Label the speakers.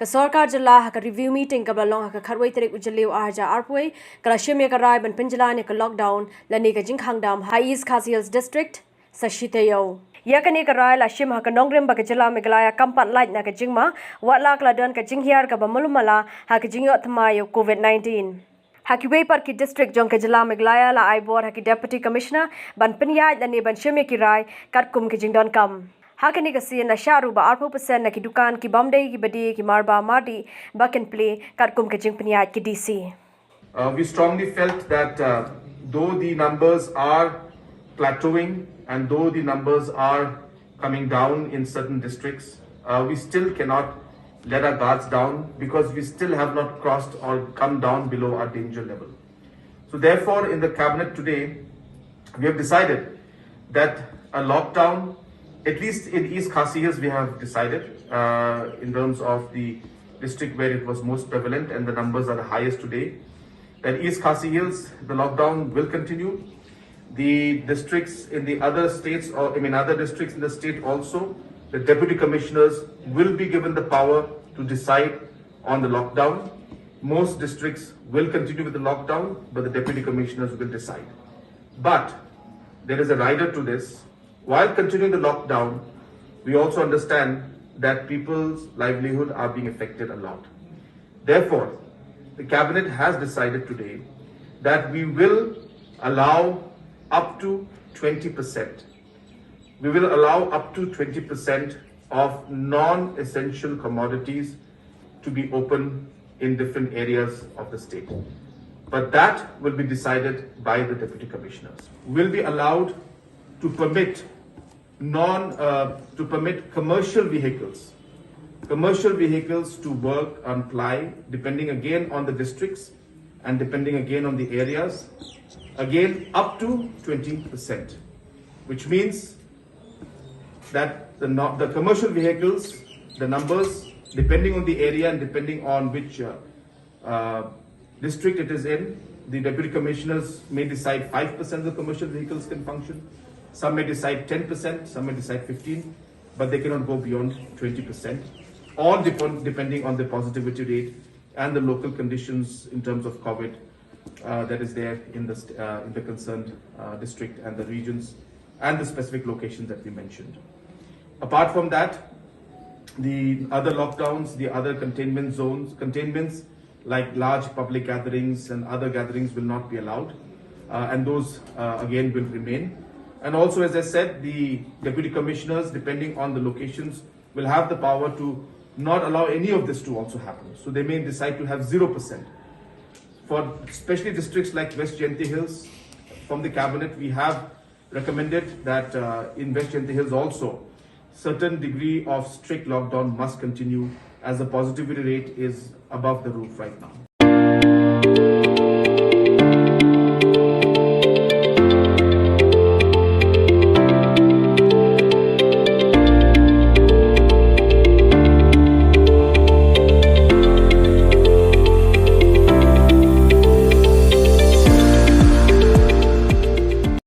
Speaker 1: Ka Sarkar Jilla ka review meeting ka balong ka kharwai tarik ujaliu arja arpoi ka shimya ka rai ban pinjala ne ka lockdown lani ka jingkhangdam High East Khasi Hills District sashitayo. Yakani ka rai la shim ha ka nongrem ba ka jilla meglaya kampat light na ka jingma watla ka ladan ka jinghiar ka bamulumala ha ka jingyo thmayo COVID-19. Hakiway par ki district jong ka jilla meglaya la aibor ha ki deputy commissioner ban pinya lani ban shimya ki rai kat kum ki jingdon kam. Hakani kasi na sharu ba 8% na ki dukan ki Bombay ki badi ki marba mati buck and play katkum ke jing pniat ki DC.
Speaker 2: We strongly felt that though the numbers are plateauing and though the numbers are coming down in certain districts, we still cannot let our guards down because we still have not crossed or come down below our danger level. So therefore, in the cabinet today, we have decided that a lockdown, at least in East Khasi Hills, we have decided in terms of the district where it was most prevalent and the numbers are the highest today, that East Khasi Hills, the lockdown will continue. The districts in the other states, or other districts in the state also, the deputy commissioners will be given the power to decide on the lockdown. Most districts will continue with the lockdown, but the deputy commissioners will decide. But there is a rider to this. While continuing the lockdown, we also understand that people's livelihood are being affected a lot. Therefore, the cabinet has decided today that we will allow up to 20%. We will allow up to 20% of non-essential commodities to be open in different areas of the state. But that will be decided by the deputy commissioners. Will be allowed to permit commercial vehicles to work and ply, depending again on the districts and depending again on the areas, again up to 20%, which means that the commercial vehicles, the numbers, depending on the area and depending on which district it is in, the deputy commissioners may decide 5% of the commercial vehicles can function. Some may decide 10%, some may decide 15%, but they cannot go beyond 20%. All depending on the positivity rate and the local conditions in terms of COVID that is there in the concerned district and the regions and the specific locations that we mentioned. Apart from that, the other lockdowns, the other containments like large public gatherings and other gatherings will not be allowed, and those again will remain. And also, as I said, the deputy commissioners, depending on the locations, will have the power to not allow any of this to also happen. So they may decide to have 0%. For especially districts like West Jayanti Hills, from the cabinet, we have recommended that in West Jayanti Hills also, certain degree of strict lockdown must continue as the positivity rate is above the roof right now.